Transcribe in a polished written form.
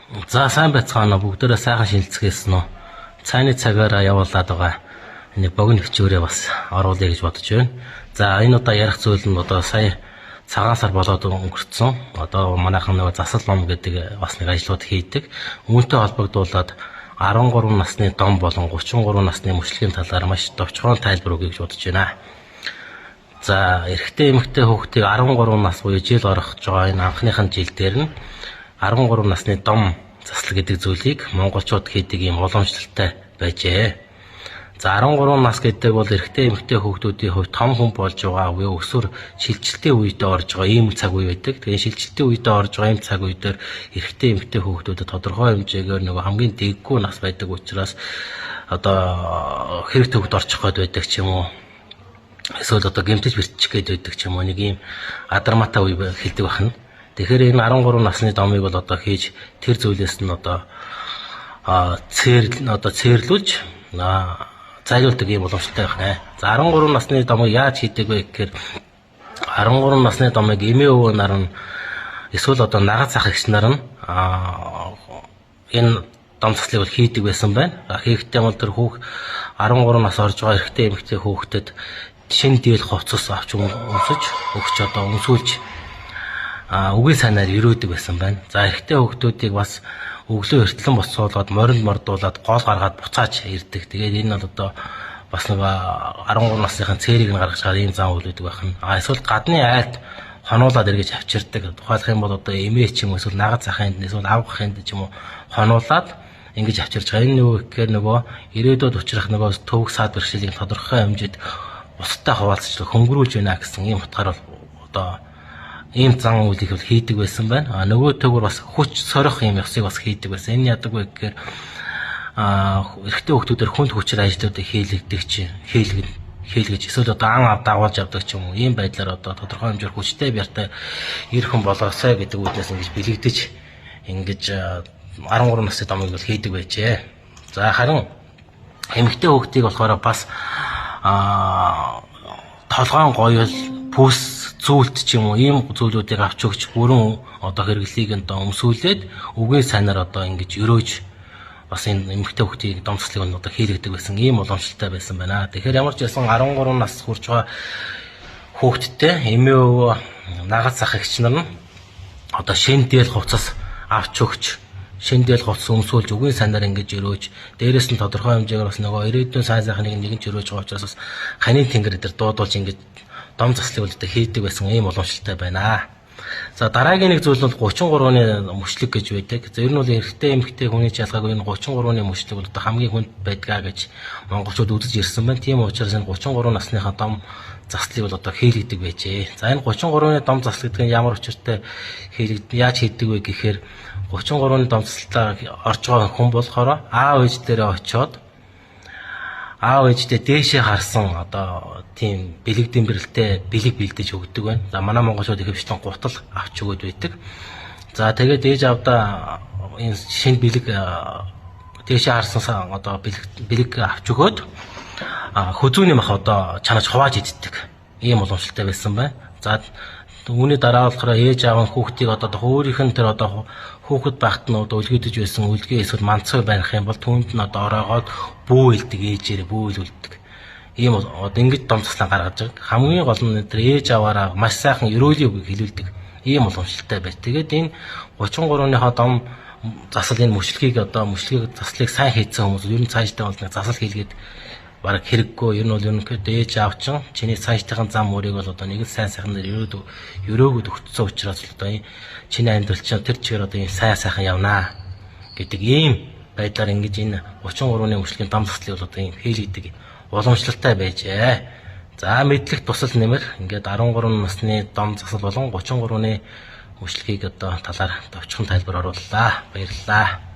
За сайн байцгаана уу бүгдээрээ сайхан шинэлцгээсэн үү. Цайны цагаараа явуулаад байгаа нэг богино хичөөрээ бас оруулъя гэж бодож байна. За энэ удаа ярих зүйл нь одоо сая цагаан сар болоод өнгөрцөн. Одоо манайхан нөгөө засал ном гэдэг бас нэг ажлууд хийдэг. Үүнтэй холбогдуулаад 13 насны дом болон 33 насны мөчлөгийн талаар маш товчхон тайлбар өгье гэж бодож байна. За эрэгтэй эмэгтэй хүүхдийг 13 нас буюу жил орох байгаа энэ анхныхын жил дээр нь 13 насны дом заслал гэдэг зүйлийг монголчууд хийдэг юм уламжлалтай байжээ. За 13 нас гэдэг бол эрэгтэй эмэгтэй хүүхдүүдийн хувьд том хүн болж байгаа буюу өсвөр шилжилтийн үедээ орж байгаа ийм цаг үе байдаг. Тэгээ шилжилтийн үедээ орж байгаа ийм цаг үе дээр эрэгтэй эмэгтэй хүүхдүүдэд тодорхой хэмжээгээр нөгөө хамгийн дээггүй нас байдаг учраас одоо хэрэг төвд орчих гээд байдаг ч юм уу. Эсвэл одоо гэмтэж бэлтчих гээд байдаг ч юм уу, нэг ийм адарматай үе хэлдэг байна. Тэгэхээр энэ 13 насны домыг бол одоо хийж тэр зүйлээс нь одоо цээрлүүлж зайлуулдаг юм боломжтой байна. За 13 насны домыг яаж хийдэг вэ гэхээр 13 насны домыг эмээ өвөө нар нь эсвэл одоо нагаз ах эгч нар нь энэ дом заслыг бол хийдэг байсан байна. Хийхдээ бол тэр 13 нас орж байгаа эрэгтэй эмэгтэй хүүхдэд шинэ дийл хувцас авч өмсөж өгч одоо өмсүүлж үгийн санаар өрөөдөг байсан байна. За эрэгтэй хүүхдүүдийг бас өглөө эртлэн боцоолоод моринд мордуулаад гол гаргаад буцааж ирдэг. Тэгээд энэ бол одоо бас нэг 13 насныхын цээрийг нь гаргаж чаар ийм зам үйл үүдэг байна. Эсвэл гадны айлд хонуулаад эргэж авчирдаг. Тухайлх юм бол одоо эмээ ч юм уу эсвэл нагаз ахынд эсвэл ав ахынд ч юм уу хонуулаад ингэж авчирж байгаа. Энэ нөгөө гэхээр нөгөө ирээдүйд учрах нөгөө төвөг саад бэрхшээлийн тодорхой хэмжээд бусдтай хуваалцаж хөнгөрүүлж байна гэсэн ийм утгаар бол одоо ийм зан үйлийг бол хийдэг байсан байна. Нөгөө төгөр бас хүч сорих юм ёсыг бас хийдэг байсан. Энэ яадаг вэ гэхээр эрэгтэй хүүхдүүдээр хүнд хүчээр ажлуудыг хийлгэж эсвэл одоо ан ав дагуулж авдаг ч юм уу. Ийм байдлаар одоо тодорхой хэмжээр хүчтэй бяртай ирхэн болоосай гэдэг үднээс ингэж бэлэгдэж ингэж 13 насны домыг бол хийдэг байжээ. За харин эмэгтэй хүүхдийг болохоор бас толгоон гоёл пүс зүйлт ч юм уу ийм зүйлүүдийг авч өгч бүрэн одоо хэрэглийг нь өмсүүлээд үгийн санаар одоо ингэж өрөөж бас энэ эмэгтэй хүүхдийн дом заслыг нь одоо хийлгдэг байсан ийм уламжлалтай байсан байна. Тэгэхээр ямар ч байсан 13 нас хүрч байгаа хүүхдтэй эмээ өвөө нагаз ах эгч нар нь одоо шинэ дээл хувцас авч өгч шинэ дээл хувцас өмсүүлж үгийн санаар ингэж өрөөж дээрээс нь тодорхой хэмжээгээр бас нөгөө ирээдүйн сайн сайхныг нэгэн ч өрөөж байгаа учраас бас ханийн тэнгэр дээр дуудуулж ингэж дом заслыг бол одоо хийдэг байсан ийм уламжлалтай байна. За дараагийн нэг зүйл бол 33-ны мөчлөг гэж байдаг. За ер нь бол эрэгтэй эмэгтэй хүний ялгаагүй энэ 33-ны мөчлөг бол одоо хамгийн хүнд байдгаа гэж монголчууд үзэж ирсэн байна. Тийм учраас энэ 33 насныхаа дом заслыг бол одоо хийлгдэг байжээ. За энэ 33-ны дом засал гэдэг нь ямар учиртай яаж хийдэг вэ гэхээр 33-ны дом заслалтаа орж байгаа хүн болохоор аав ээж дээрээ очиод аав ээждээ дээшээ харсан одоо тийм бэлэг дэмбэрэлтэй бэлэг бэлдэж өгдөг байна. За манай монголчууд ихэвчлэн гутал авч өгöd байдаг. За тэгээд ээж авдаа энэ шинэ бэлэг дээшээ харсан одоо бэлэг авч өгöd хөзүүний мах одоо чанаж хувааж иддэг. Ийм уламжлалтай байсан байна. За үүний дараа болохоор ээж аав нь хүүхдийг одоо өөрийнх нь тэр одоо хүүхэд байхад нь одоо үлгэдэж байсан үлгээ эсвэл манцгой байх юм бол түүнд нь одоо ороогоод бүүйлдэг ээжээрээ бүүйлүүлдэг. Ийм одоо ингэж дом заслаа гаргаж байгаа. Хамгийн гол нь тэр ээж аваараа маш сайхан өрөөлийн үгийг хэлүүлдэг. Ийм уламжлалтай байж. Тэгээд энэ 33-ныхоо дом засал энэ мөчлөгийг заслыг сайн хийсэн хүмүүс ер нь цаашдаа бол нэг засал хийлгээд бараг хэрэггүй. Ер нь бол ерөнхийдөө ээж аав чинь чиний цаашдын зам мөрийг бол одоо нэг л сайн сайхнаар өрөөгд өгцсөн учраас одоо чиний амьдрал чинь тэр чигээр одоо ийм сайн сайхан явнаа гэдэг ийм байдлаар ингэж энэ 33-ны мөчлөгийн дом заслыг бол одоо ийм хийлгдэг уламжлалтай байжээ. За мэдлэг тусал нэмэр ингээд 13 насны дом засал болон 33-ны мөчлөгийг одоо талаар товчхон тайлбар орууллаа. Баярлалаа.